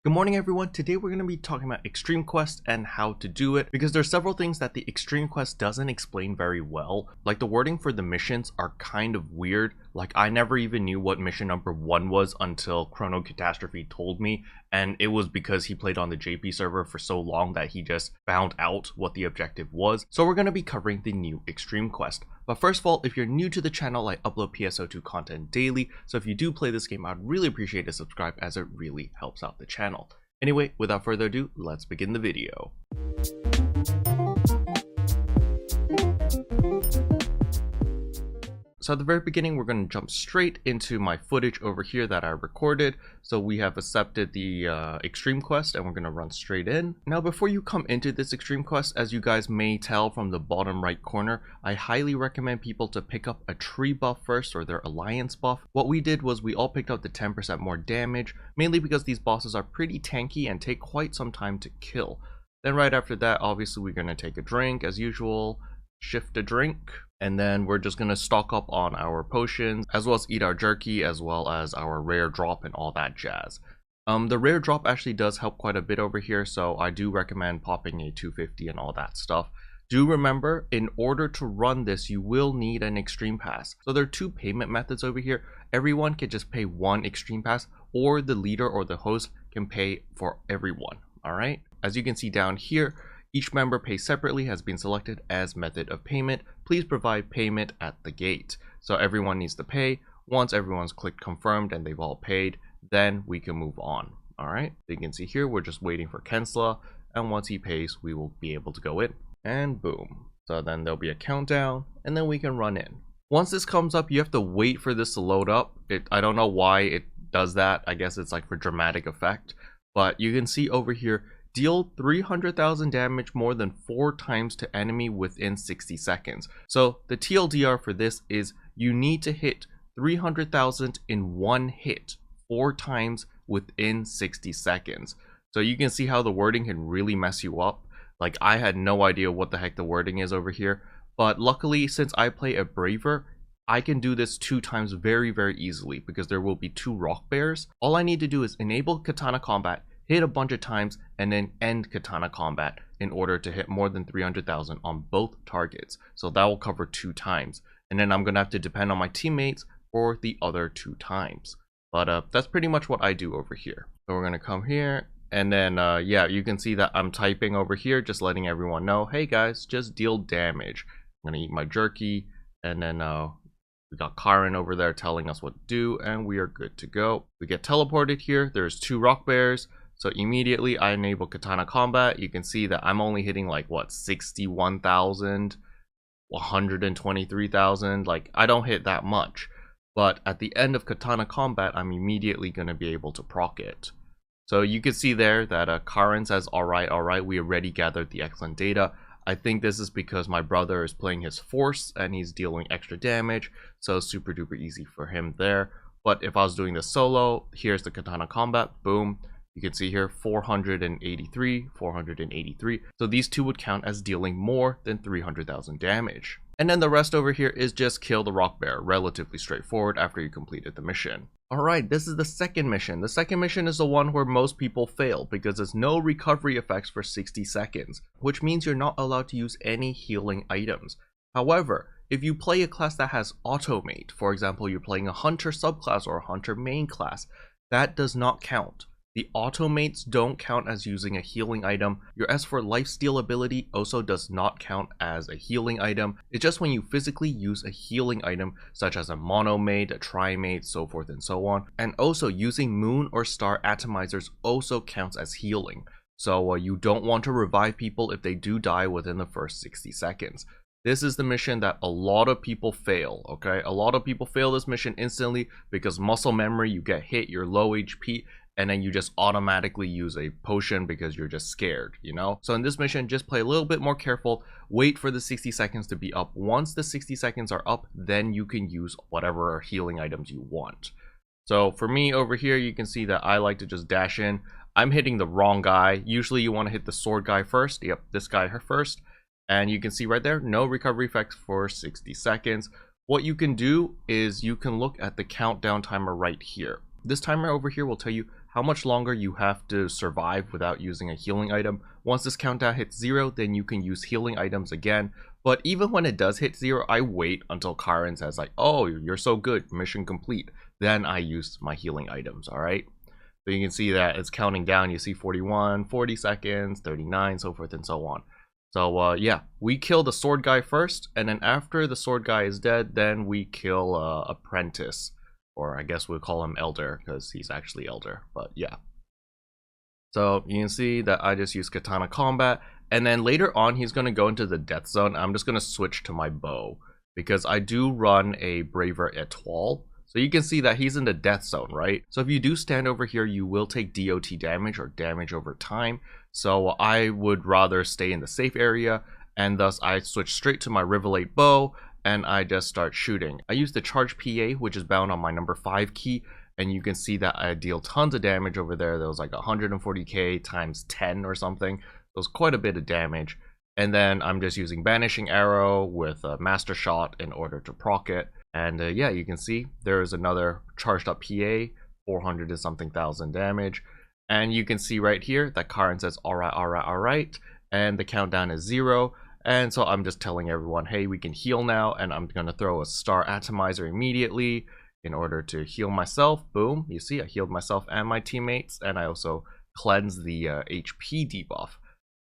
Good morning everyone. Today we're going to be talking about Extreme Quest and how to do it because there's several things that the Extreme Quest doesn't explain very well. Like the wording for the missions are kind of weird. Like I never even knew what mission number 1 was until Chrono Catastrophe told me, and it was because he played on the JP server for so long that he just found out what the objective was. So we're going to be covering the new Extreme Quest. But first of all, if you're new to the channel, I upload PSO2 content daily, so if you do play this game, I'd really appreciate a subscribe as it really helps out the channel. Anyway, without further ado, let's begin the video. So at the very beginning, we're going to jump straight into my footage over here that I recorded. So we have accepted the Extreme Quest and we're going to run straight in. Now, before you come into this Extreme Quest, as you guys may tell from the bottom right corner, I highly recommend people to pick up a tree buff first or their alliance buff. What we did was we all picked up the 10% more damage, mainly because these bosses are pretty tanky and take quite some time to kill. Then right after that, obviously we're going to take a drink as usual, shift a drink, and then we're just going to stock up on our potions as well as eat our jerky as well as our rare drop and all that jazz. The rare drop actually does help quite a bit over here, so I do recommend popping a 250 and all that stuff. Do remember, in order to run this, you will need an Extreme Pass. So there are two payment methods over here. Everyone can just pay one Extreme Pass, or the leader or the host can pay for everyone. Alright, as you can see down here, each member pays separately has been selected as method of payment. Please provide payment at the gate. So everyone needs to pay. Once everyone's clicked confirmed and they've all paid, then we can move on. Alright, you can see here we're just waiting for Kensla, and once he pays we will be able to go in. And boom. So then there'll be a countdown and then we can run in. Once this comes up, you have to wait for this to load up. I don't know why it does that. I guess it's like for dramatic effect. But you can see over here, deal 300,000 damage more than 4 times to enemy within 60 seconds. So the TLDR for this is you need to hit 300,000 in one hit 4 times within 60 seconds. So you can see how the wording can really mess you up. Like I had no idea what the heck the wording is over here. But luckily, since I play a Braver, I can do this 2 times very easily because there will be 2 rock bears. All I need to do is enable katana combat, hit a bunch of times, and then end katana combat in order to hit more than 300,000 on both targets. So that will cover 2 times. And then I'm going to have to depend on my teammates for the other 2 times. But that's pretty much what I do over here. So we're going to come here. And then, yeah, you can see that I'm typing over here, just letting everyone know, hey guys, just deal damage. I'm going to eat my jerky. And then we got Karen over there telling us what to do. And we are good to go. We get teleported here. There's 2 rock bears. So immediately I enable katana combat. You can see that I'm only hitting like what, 61,000, 123,000. Like I don't hit that much, but at the end of katana combat, I'm immediately going to be able to proc it. So you can see there that Karen says, all right, we already gathered the excellent data. I think this is because my brother is playing his force and he's dealing extra damage. So super duper easy for him there. But if I was doing this solo, here's the katana combat, boom. You can see here 483, 483. So these 2 would count as dealing more than 300,000 damage. And then the rest over here is just kill the rock bear. Relatively straightforward after you completed the mission. Alright, this is the second mission. The second mission is the one where most people fail because there's no recovery effects for 60 seconds, which means you're not allowed to use any healing items. However, if you play a class that has automate, for example, you're playing a hunter subclass or a hunter main class, that does not count. The automates don't count as using a healing item. Your S4 lifesteal ability also does not count as a healing item. It's just when you physically use a healing item such as a monomate, a trimate, so forth and so on. And also using moon or star atomizers also counts as healing. So you don't want to revive people if they do die within the first 60 seconds. This is the mission that a lot of people fail, okay? A lot of people fail this mission instantly because muscle memory, you get hit, you're low HP, and then you just automatically use a potion because you're just scared, you know? So in this mission, just play a little bit more careful, wait for the 60 seconds to be up. Once the 60 seconds are up, then you can use whatever healing items you want. So for me over here, you can see that I like to just dash in. I'm hitting the wrong guy. Usually you want to hit the sword guy first. Yep, this guy first. And you can see right there, no recovery effects for 60 seconds. What you can do is you can look at the countdown timer right here. This timer over here will tell you how much longer you have to survive without using a healing item. Once this countdown hits 0, then you can use healing items again. But even when it does hit 0, I wait until Karen says like, oh, you're so good, mission complete. Then I use my healing items, alright? So you can see that it's counting down. You see 41, 40 seconds, 39, so forth and so on. So yeah, we kill the sword guy first, and then after the sword guy is dead, then we kill apprentice, or I guess we'll call him elder because he's actually elder, but yeah. So you can see that I just use katana combat, and then later on he's going to go into the death zone. I'm just going to switch to my bow because I do run a braver étoile. So you can see that he's in the death zone, right? So if you do stand over here, you will take DOT damage or damage over time. So I would rather stay in the safe area, and thus I switch straight to my Rivalate bow and I just start shooting. I use the charge PA, which is bound on my number 5 key, and you can see that I deal tons of damage over there. There was like 140k times 10 or something. It was quite a bit of damage. And then I'm just using Banishing Arrow with a Master Shot in order to proc it. And yeah, you can see there is another charged up PA, 400 and something thousand damage. And you can see right here that Karen says, alright, alright, alright. And the countdown is 0. And so I'm just telling everyone, hey, we can heal now. And I'm going to throw a Star Atomizer immediately in order to heal myself. Boom, you see I healed myself and my teammates. And I also cleansed the HP debuff.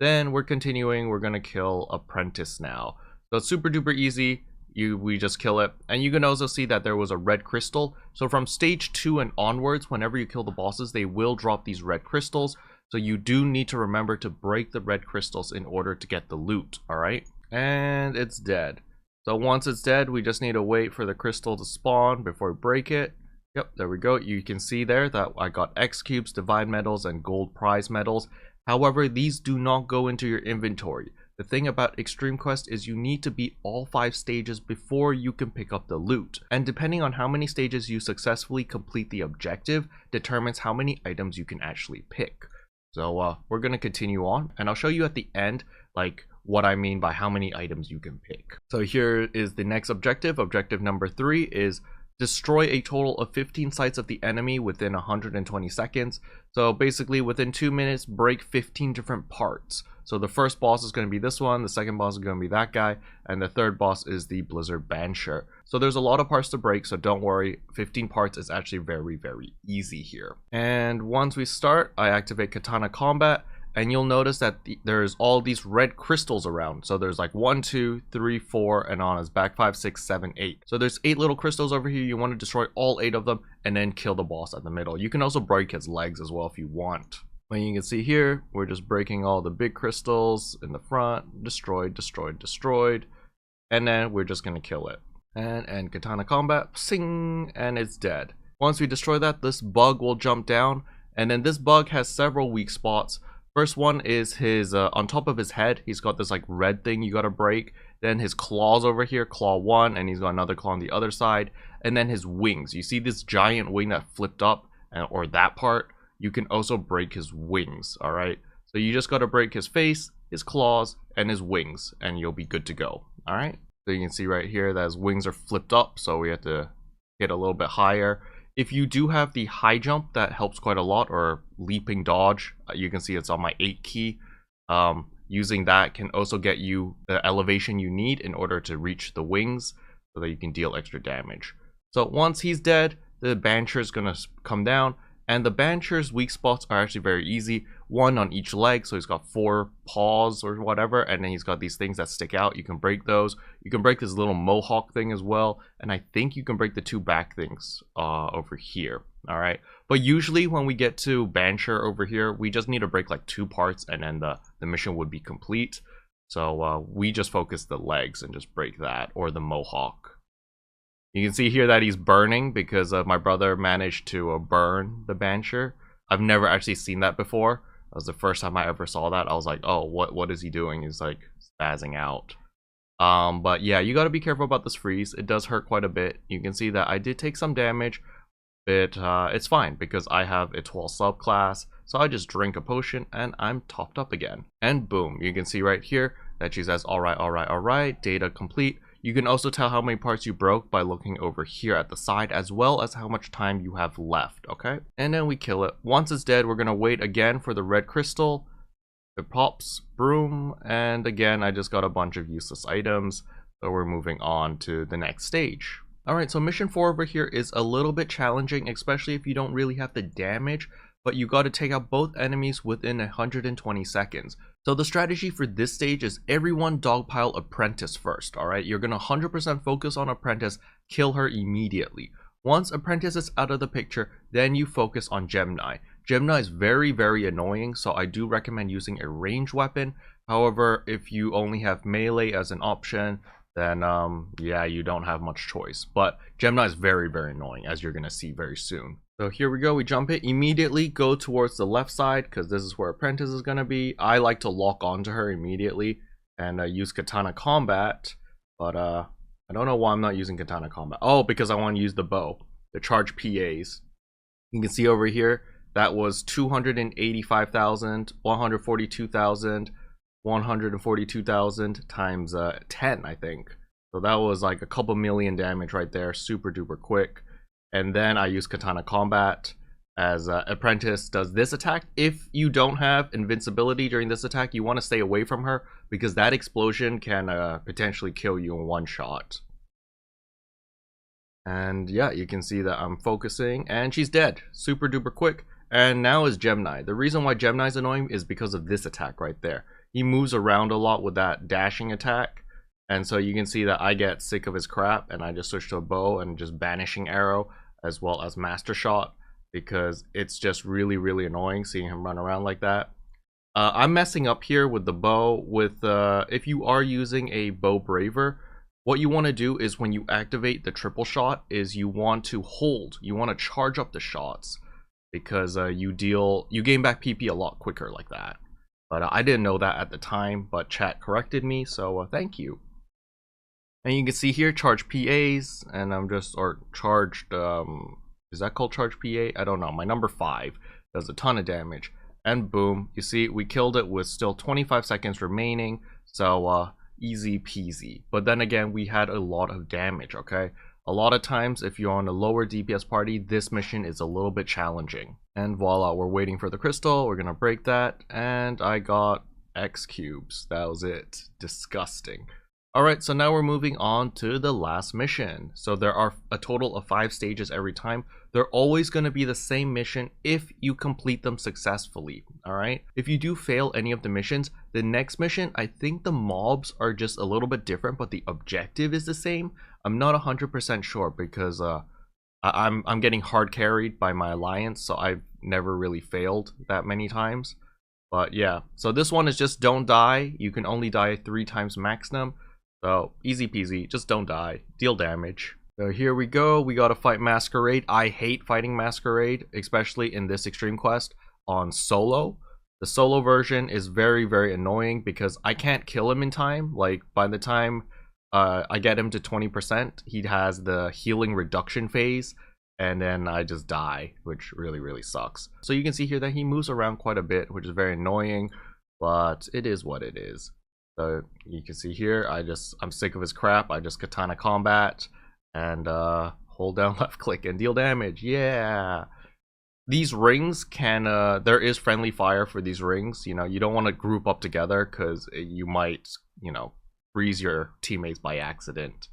Then we're continuing, we're going to kill Apprentice now. So it's super duper easy. We just kill it, and you can also see that there was a red crystal. So from stage 2 and onwards, whenever you kill the bosses, they will drop these red crystals. So you do need to remember to break the red crystals in order to get the loot. All right, and it's dead. So once it's dead, we just need to wait for the crystal to spawn before we break it. Yep, there we go. You can see there that I got X cubes, divine medals, and gold prize medals. However, these do not go into your inventory. The thing about Extreme Quest is you need to beat all 5 stages before you can pick up the loot. And depending on how many stages you successfully complete the objective determines how many items you can actually pick. So we're going to continue on, and I'll show you at the end like what I mean by how many items you can pick. So here is the next objective. Objective number 3 is destroy a total of 15 sites of the enemy within 120 seconds. So basically within 2 minutes, break 15 different parts. So the first boss is going to be this one, the second boss is going to be that guy, and the third boss is the Blizzard Bansher. So there's a lot of parts to break, so don't worry, 15 parts is actually very, very easy here. And once we start, I activate Katana Combat, and you'll notice that there's all these red crystals around. So there's like 1, 2, 3, 4, and on his back 5, 6, 7, 8. So there's 8 little crystals over here. You want to destroy all 8 of them and then kill the boss at the middle. You can also break his legs as well if you want. But you can see here, we're just breaking all the big crystals in the front. Destroyed, destroyed, destroyed. And then we're just going to kill it. And Katana Combat, sing, and it's dead. Once we destroy that, this bug will jump down. And then this bug has several weak spots. First one is his, on top of his head, he's got this like red thing you gotta break. Then his claws over here, claw 1, and he's got another claw on the other side. And then his wings. You see this giant wing that flipped up, or that part? You can also break his wings, alright? So you just gotta break his face, his claws, and his wings, and you'll be good to go, alright? So you can see right here that his wings are flipped up, so we have to hit a little bit higher. If you do have the high jump, that helps quite a lot, or leaping dodge, you can see it's on my 8 key. Using that can also get you the elevation you need in order to reach the wings, so that you can deal extra damage. So once he's dead, the Bansher is going to come down, and the Bansher's weak spots are actually very easy. 1 on each leg, so he's got 4 paws or whatever, and then he's got these things that stick out. You can break those. You can break this little mohawk thing as well, and I think you can break the 2 back things over here. All right, but usually when we get to Bansher over here, we just need to break like 2 parts, and then the mission would be complete. So we just focus the legs and just break that, or the mohawk. You can see here that he's burning because my brother managed to burn the Bansher. I've never actually seen that before. That was the first time I ever saw that. I was like, oh, what is he doing? He's like spazzing out. But yeah, you got to be careful about this freeze. It does hurt quite a bit. You can see that I did take some damage, but it's fine because I have a 12 subclass. So I just drink a potion and I'm topped up again. And boom, you can see right here that she says, all right, all right, all right, data complete. You can also tell how many parts you broke by looking over here at the side, as well as how much time you have left, okay? And then we kill it. Once it's dead, we're gonna wait again for the red crystal. It pops, broom, and again, I just got a bunch of useless items, so we're moving on to the next stage. Alright, so mission 4 over here is a little bit challenging, especially if you don't really have the damage, but you got to take out both enemies within 120 seconds. So the strategy for this stage is everyone dogpile Apprentice first, alright? You're going to 100% focus on Apprentice, kill her immediately. Once Apprentice is out of the picture, then you focus on Gemini. Gemini is very, very annoying, so I do recommend using a ranged weapon. However, if you only have melee as an option, then yeah, you don't have much choice. But Gemini is very, very annoying, as you're going to see very soon. So here we go, we jump it, immediately go towards the left side, because this is where Apprentice is going to be. I like to lock onto her immediately and use Katana Combat, but I don't know why I'm not using Katana Combat. Oh, because I want to use the bow, the charge PAs. You can see over here, that was 285,000, 142,000, 142,000 times 10, I think. So that was like a couple million damage right there, super duper quick. And then I use Katana Combat as Apprentice does this attack. If you don't have invincibility during this attack, you want to stay away from her because that explosion can potentially kill you in one shot. And yeah, you can see that I'm focusing and she's dead, super duper quick. And now is Gemini. The reason why Gemini is annoying is because of this attack right there. He moves around a lot with that dashing attack. And so you can see that I get sick of his crap and I just switch to a bow and just banishing arrow as well as master shot because it's just really, really annoying seeing him run around like that. I'm messing up here with the bow. With if you are using a bow braver, what you want to do is when you activate the triple shot is you want to hold. You want to charge up the shots because you gain back PP a lot quicker like that. But I didn't know that at the time, but chat corrected me, so thank you. And you can see here, charge PAs, and I'm just, or charged, is that called charge PA? I don't know, my number 5 does a ton of damage. And boom, you see, we killed it with still 25 seconds remaining, so easy peasy. But then again, we had a lot of damage, okay? A lot of times, if you're on a lower DPS party, this mission is a little bit challenging. And voila, we're waiting for the crystal, we're gonna break that, and I got X cubes. That was it. Disgusting. Alright, so now we're moving on to the last mission. So there are a total of 5 stages every time. They're always going to be the same mission if you complete them successfully, alright? If you do fail any of the missions, the next mission, I think the mobs are just a little bit different, but the objective is the same. I'm not 100% sure because I'm getting hard carried by my alliance, so I've never really failed that many times. But yeah, so this one is just don't die. You can only die 3 times maximum. So easy peasy, just don't die, deal damage. So here we go, we gotta fight Masquerade. I hate fighting Masquerade, especially in this extreme quest on solo. The solo version is very, very annoying because I can't kill him in time. Like by the time I get him to 20%, he has the healing reduction phase and then I just die, which really, really sucks. So you can see here that he moves around quite a bit, which is very annoying, but it is what it is. So you can see here, I'm sick of his crap. I just Katana Combat and hold down left click and deal damage. Yeah. These rings can, there is friendly fire for these rings. You know, you don't want to group up together because you might, you know, freeze your teammates by accident.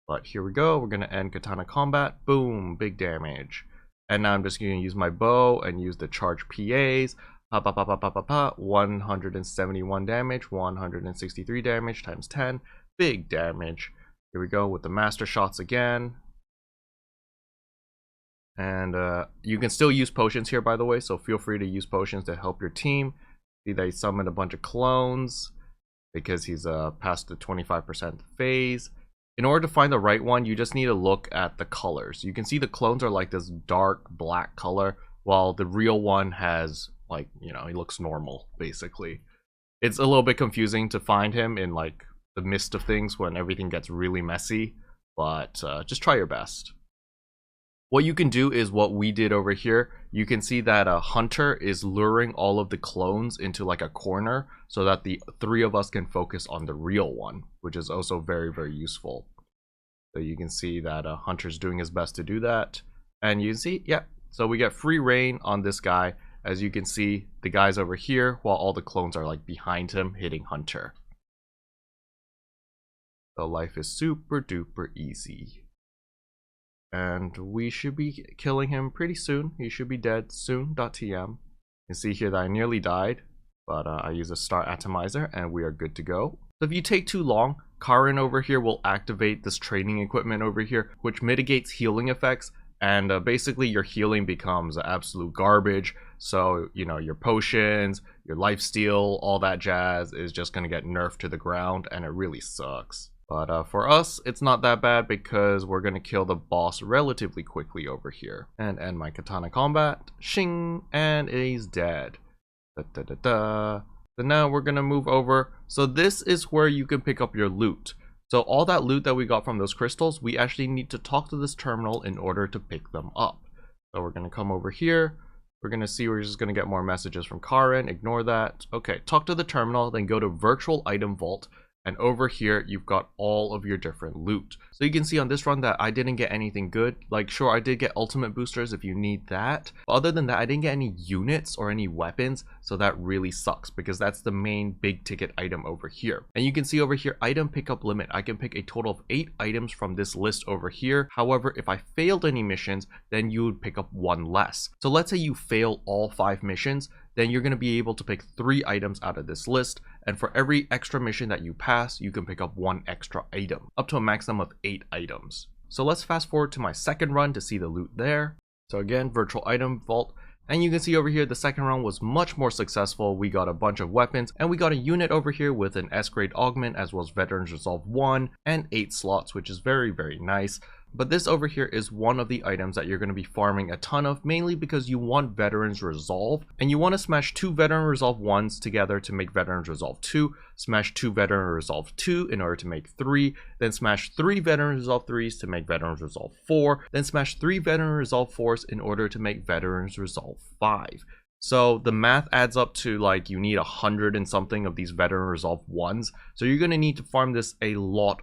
But here we go. We're going to end Katana Combat. Boom, big damage. And now I'm just going to use my bow and use the charge PAs. 171 damage, 163 damage times 10, big damage. Here we go with the master shots again. And you can still use potions here, by the way, so feel free to use potions to help your team. See, they summoned a bunch of clones because he's past the 25% phase. In order to find the right one, you just need to look at the colors. You can see the clones are like this dark black color, while the real one has, like, you know, he looks normal, basically. It's a little bit confusing to find him in, like, the midst of things when everything gets really messy, but just try your best. What you can do is what we did over here. You can see that a hunter is luring all of the clones into like a corner so that the three of us can focus on the real one, which is also very, very useful. So you can see that a hunter's doing his best to do that. And you can see, yeah, so we get free reign on this guy. As you can see, the guy's over here while all the clones are like behind him hitting hunter. So life is super duper easy. And we should be killing him pretty soon. He should be dead soon.tm. You can see here that I nearly died, but I use a star atomizer and we are good to go. So if you take too long, Karin over here will activate this training equipment over here, which mitigates healing effects. And basically your healing becomes absolute garbage. So, you know, your potions, your lifesteal, all that jazz is just going to get nerfed to the ground, and it really sucks. But for us, it's not that bad because we're going to kill the boss relatively quickly over here. And end my katana combat. Shing! And he's dead. So now we're going to move over. So this is where you can pick up your loot. So all that loot that we got from those crystals, we actually need to talk to this terminal in order to pick them up. So we're going to come over here. We're going to see, we're just going to get more messages from Karin. Ignore that. Okay, talk to the terminal, then go to virtual item vault. And over here, you've got all of your different loot. So you can see on this run that I didn't get anything good. Like, sure, I did get ultimate boosters if you need that. But other than that, I didn't get any units or any weapons. So that really sucks because that's the main big ticket item over here. And you can see over here, item pickup limit. I can pick a total of 8 items from this list over here. However, if I failed any missions, then you would pick up 1 less. So let's say you fail all 5 missions. Then you're going to be able to pick 3 items out of this list. And for every extra mission that you pass, you can pick up 1 extra item, up to a maximum of 8 items. So let's fast forward to my second run to see the loot there. So again, virtual item vault. And you can see over here, the second run was much more successful. We got a bunch of weapons and we got a unit over here with an S grade augment as well as Veterans Resolve 1 and 8 slots, which is very, very nice. But this over here is one of the items that you're going to be farming a ton of, mainly because you want Veterans Resolve, and you want to smash 2 Veteran Resolve 1s together to make Veterans Resolve 2, smash 2 Veteran Resolve 2 in order to make 3, then smash 3 Veteran Resolve 3s to make Veterans Resolve 4, then smash 3 Veteran Resolve 4s in order to make Veterans Resolve 5. So the math adds up to like you need 100 and something of these Veteran Resolve 1s. So you're going to need to farm this a lot.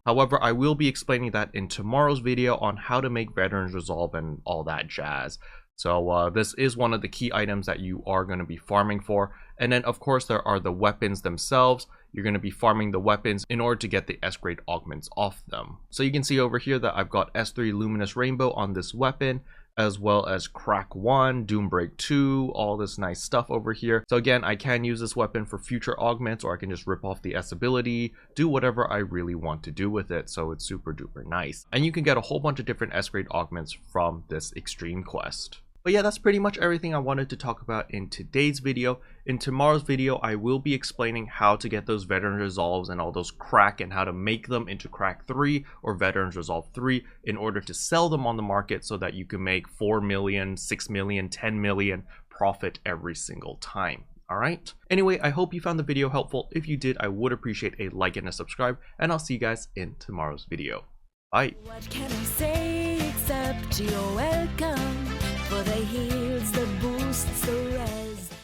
However, I will be explaining that in tomorrow's video on how to make Veterans Resolve and all that jazz. So this is one of the key items that you are going to be farming for. And then of course there are the weapons themselves. You're going to be farming the weapons in order to get the S grade augments off them. So you can see over here that I've got S3 Luminous Rainbow on this weapon, as well as Crack 1, Doombreak 2, all this nice stuff over here. So again, I can use this weapon for future augments, or I can just rip off the S ability, do whatever I really want to do with it. So it's super duper nice. And you can get a whole bunch of different S grade augments from this extreme quest. But yeah, that's pretty much everything I wanted to talk about in today's video. In tomorrow's video, I will be explaining how to get those Veteran Resolves and all those crack and how to make them into Crack 3 or Veterans Resolve 3 in order to sell them on the market so that you can make 4 million, 6 million, 10 million profit every single time. Alright? Anyway, I hope you found the video helpful. If you did, I would appreciate a like and a subscribe, and I'll see you guys in tomorrow's video. Bye! What can I say except you're welcome for the heals, the boosts, the res.